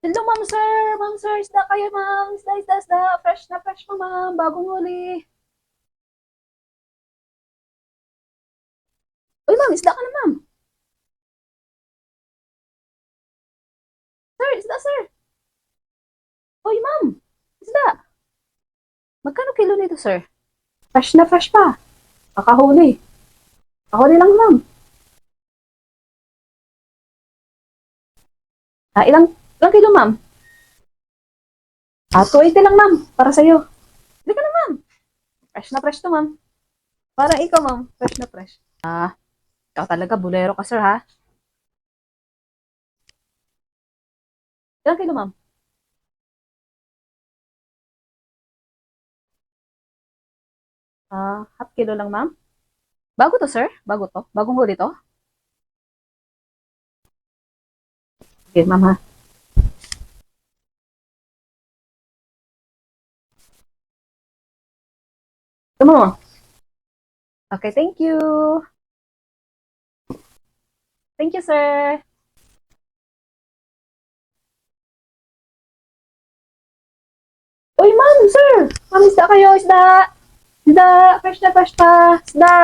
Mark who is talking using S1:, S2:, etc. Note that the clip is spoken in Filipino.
S1: Hello, ma'am, sir. Ma'am, sir, isda kayo, ma'am. Isda, isda, isda. Fresh pa, ma'am. Bagong huli. Uy, ma'am, isda ka na, ma'am. Sir, isda, sir. Uy, ma'am, isda. Magkano kilo nito, sir? Fresh na fresh pa. Kakahuli. Kakahuli lang, ma'am. Ilang kilo, ma'am? 280 lang, ma'am. Para sa'yo. Hindi ka na, ma'am. Fresh na fresh to, ma'am. Para ikaw, ma'am. Fresh na fresh. Ikaw talaga, bulero ka, sir, ha? Ilang kilo, ma'am? Half kilo lang, ma'am. Bago to, sir? Bago to? Bagong huli to? Okay, ma'am, ha? Ito mo. Okay, thank you. Thank you, sir. Uy, ma'am, sir. Ma'am, isda kayo, isda. Isda. Fresh na fresh pa. Isda.